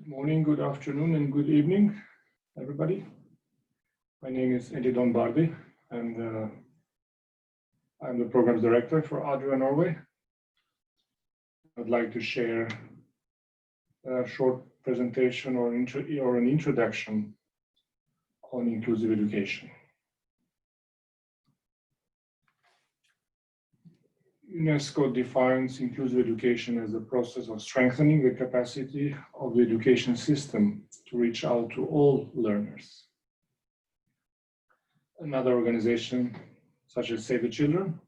Good morning, good afternoon, and good evening, everybody. My name is Eddie Bardi, and I'm the Programs Director for ADRA Norway. I'd like to share a short presentation or an introduction on inclusive education. UNESCO defines inclusive education as the process of strengthening the capacity of the education system to reach out to all learners. Another organization, such as Save the Children,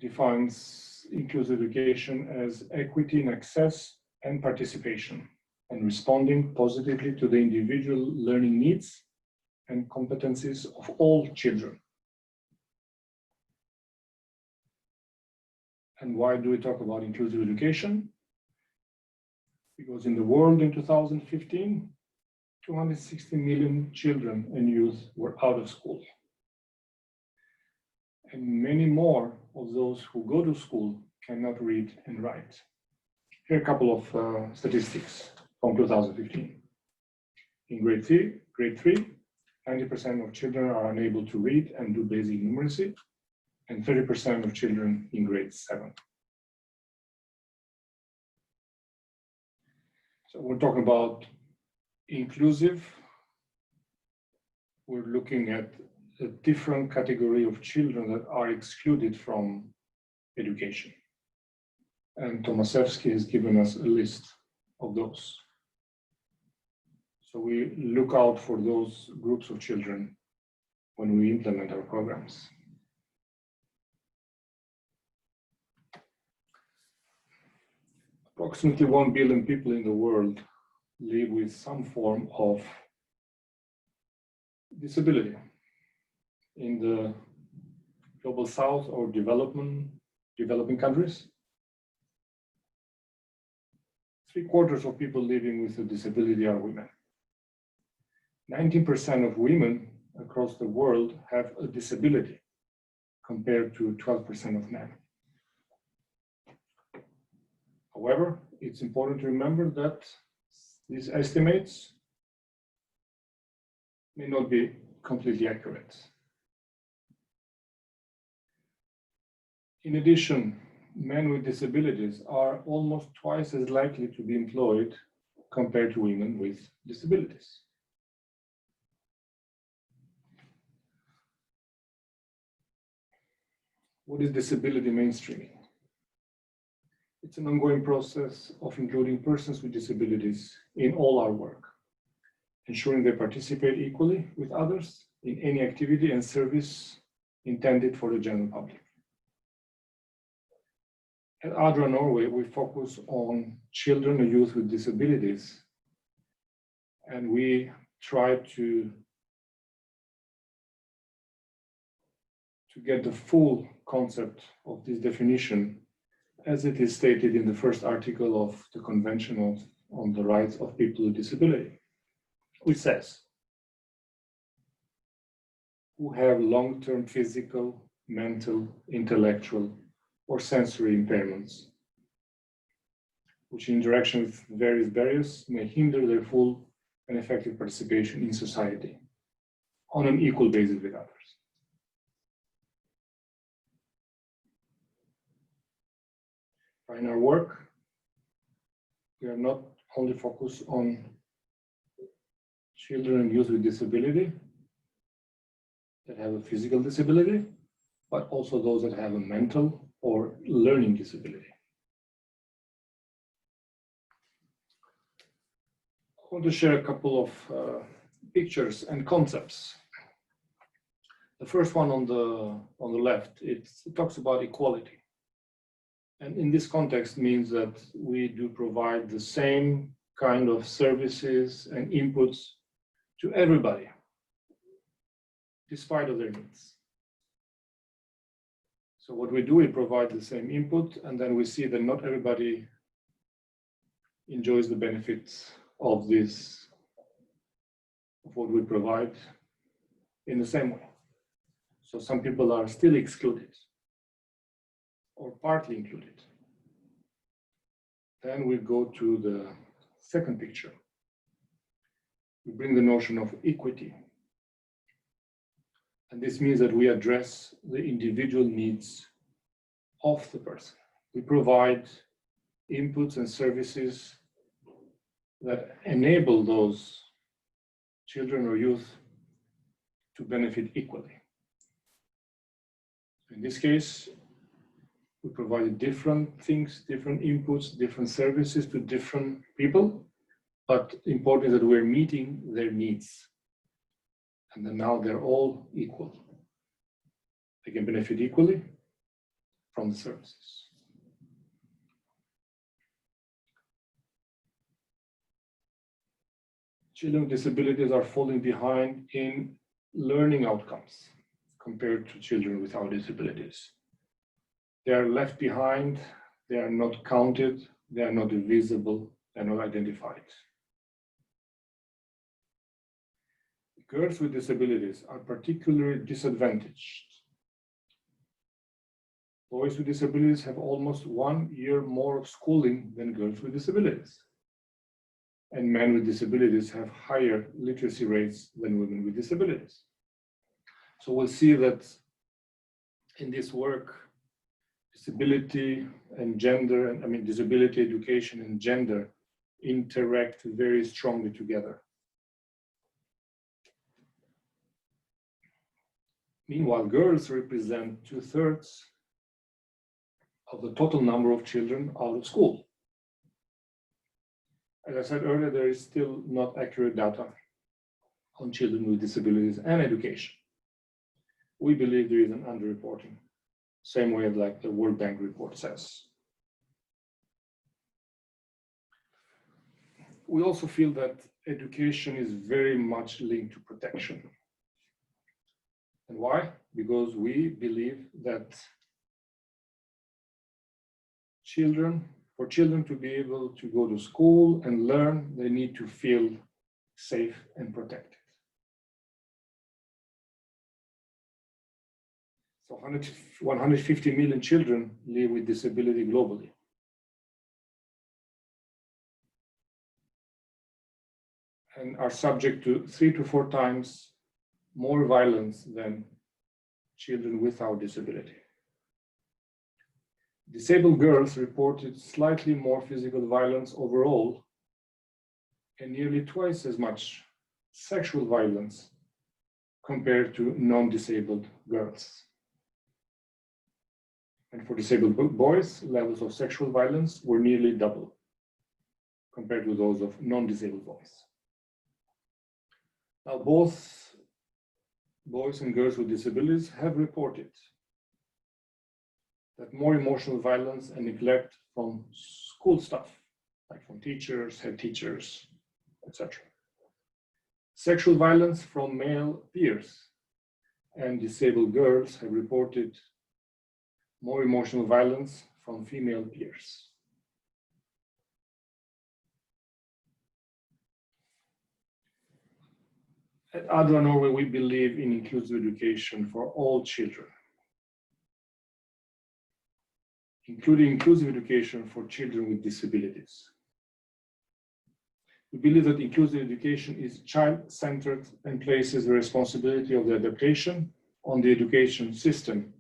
defines inclusive education as equity in access and participation, and responding positively to the individual learning needs and competencies of all children. And why do we talk about inclusive education? Because in the world in 2015, 260 million children and youth were out of school. And many more of those who go to school cannot read and write. Here are a couple of statistics from 2015. In grade three, 90% of children are unable to read and do basic numeracy, and 30% of children in grade 7. So we're talking about inclusive. We're looking at a different category of children that are excluded from education. And Tomaszewski has given us a list of those. So we look out for those groups of children when we implement our programs. Approximately 1 billion people in the world live with some form of disability. In the global south or developing countries, 3/4 of people living with a disability are women. 19% of women across the world have a disability compared to 12% of men. However, it's important to remember that these estimates may not be completely accurate. In addition, men with disabilities are almost twice as likely to be employed compared to women with disabilities. What is disability mainstreaming? It's an ongoing process of including persons with disabilities in all our work, ensuring they participate equally with others in any activity and service intended for the general public. At ADRA Norway, we focus on children and youth with disabilities, and we try to get the full concept of this definition as it is stated in the first article of the Convention on the Rights of People with Disability, which says, who have long-term physical, mental, intellectual, or sensory impairments, which in interaction with various barriers may hinder their full and effective participation in society on an equal basis with others. In our work, we are not only focused on children and youth with disability that have a physical disability, but also those that have a mental or learning disability. I want to share a couple of pictures and concepts. The first one on the left, it talks about equality. And in this context means that we do provide the same kind of services and inputs to everybody, despite of their needs. So what we do, we provide the same input, and then we see that not everybody enjoys the benefits of this, of what we provide in the same way. So some people are still excluded or partly included. Then we go to the second picture, we bring the notion of equity. And this means that we address the individual needs of the person. We provide inputs and services that enable those children or youth to benefit equally. In this case, we provide different things, different inputs, different services to different people, but important is that we're meeting their needs. And then now they're all equal. They can benefit equally from the services. Children with disabilities are falling behind in learning outcomes compared to children without disabilities. They are left behind, they are not counted, they are not visible, they are not identified. Girls with disabilities are particularly disadvantaged. Boys with disabilities have almost 1 year more of schooling than girls with disabilities. And men with disabilities have higher literacy rates than women with disabilities. So we'll see that in this work, disability and gender, disability, education, and gender interact very strongly together. Meanwhile, girls represent 2/3 of the total number of children out of school. As I said earlier, there is still not accurate data on children with disabilities and education. We believe there is an underreporting, same way like the World Bank report says. We also feel that education is very much linked to protection. And why? Because we believe that for children to be able to go to school and learn, they need to feel safe and protected. So 150 million children live with disability globally. And are subject to 3 to 4 times more violence than children without disability. Disabled girls reported slightly more physical violence overall and nearly twice as much sexual violence compared to non-disabled girls. And for disabled boys, levels of sexual violence were nearly double compared to those of non-disabled boys. Now, both boys and girls with disabilities have reported that more emotional violence and neglect from school staff, like from teachers, head teachers, etc. Sexual violence from male peers and disabled girls have reported more emotional violence from female peers. At ADRA Norway, we believe in inclusive education for all children, including inclusive education for children with disabilities. We believe that inclusive education is child-centered and places the responsibility of the adaptation on the education system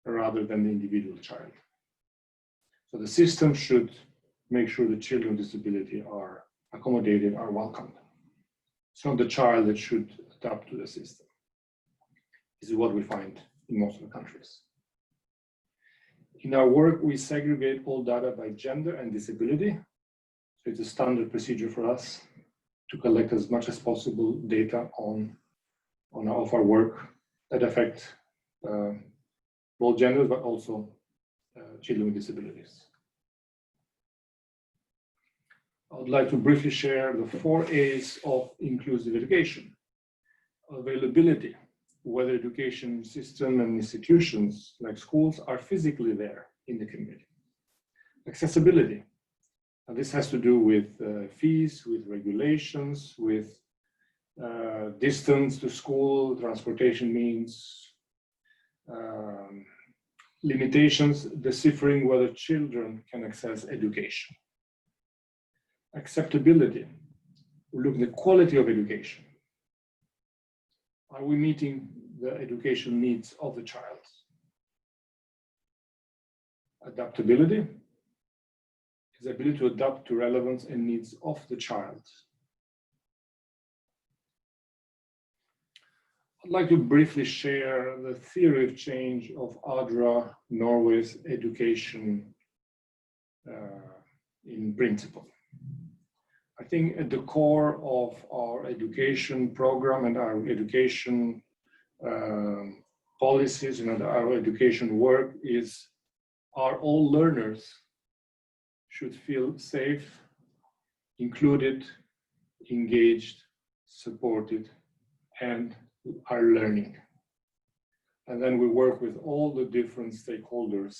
rather than the individual child. So the system should make sure the children with disability are accommodated, are welcomed. It's not the child that should adapt to the system. This is what we find in most of the countries. In our work, we segregate all data by gender and disability. So it's a standard procedure for us to collect as much as possible data of our work that affect both genders, but also children with disabilities. I would like to briefly share the 4 A's of inclusive education. Availability, whether education system and institutions like schools are physically there in the community. Accessibility, and this has to do with fees, with regulations, with distance to school, transportation means, limitations deciphering whether children can access education. Acceptability. We look at the quality of education. Are we meeting the educational needs of the child? Adaptability is the ability to adapt to relevance and needs of the child. I'd like to briefly share the theory of change of ADRA, Norway's education in principle. I think at the core of our education program and our education policies and our education work is all learners should feel safe, included, engaged, supported, and are learning. And then we work with all the different stakeholders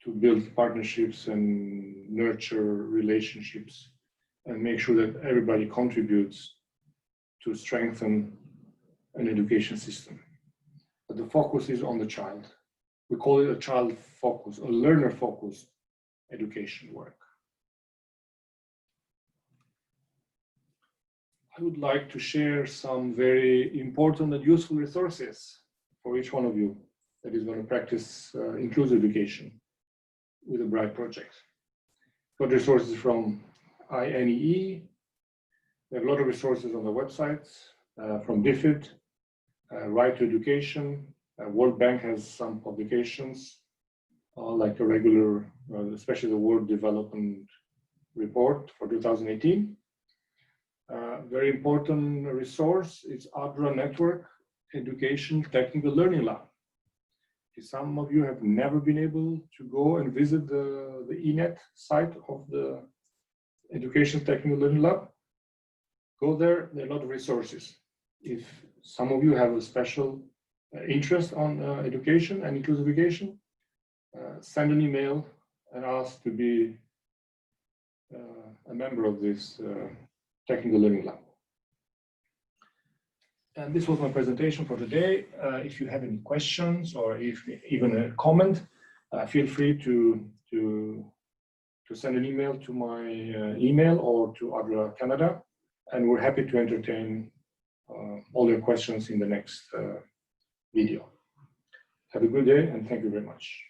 to build partnerships and nurture relationships and make sure that everybody contributes to strengthen an education system. But the focus is on the child. We call it a child focus, a learner focused education work. I would like to share some very important and useful resources for each one of you that is going to practice inclusive education with a BRIGHT project. Got resources from INEE. We have a lot of resources on the websites from DFID, Right to Education. World Bank has some publications like a regular, especially the World Development Report for 2018. Very important resource is ADRA Network Education Technical Learning Lab. If some of you have never been able to go and visit the ENET site of the Education Technical Learning Lab, go there. There are a lot of resources. If some of you have a special interest on education and inclusive education, send an email and ask to be a member of this Technical Learning Lab. And this was my presentation for today. If you have any questions or if even a comment, feel free to send an email to my email or to ADRA Canada, and we're happy to entertain all your questions in the next video. Have a good day, and thank you very much.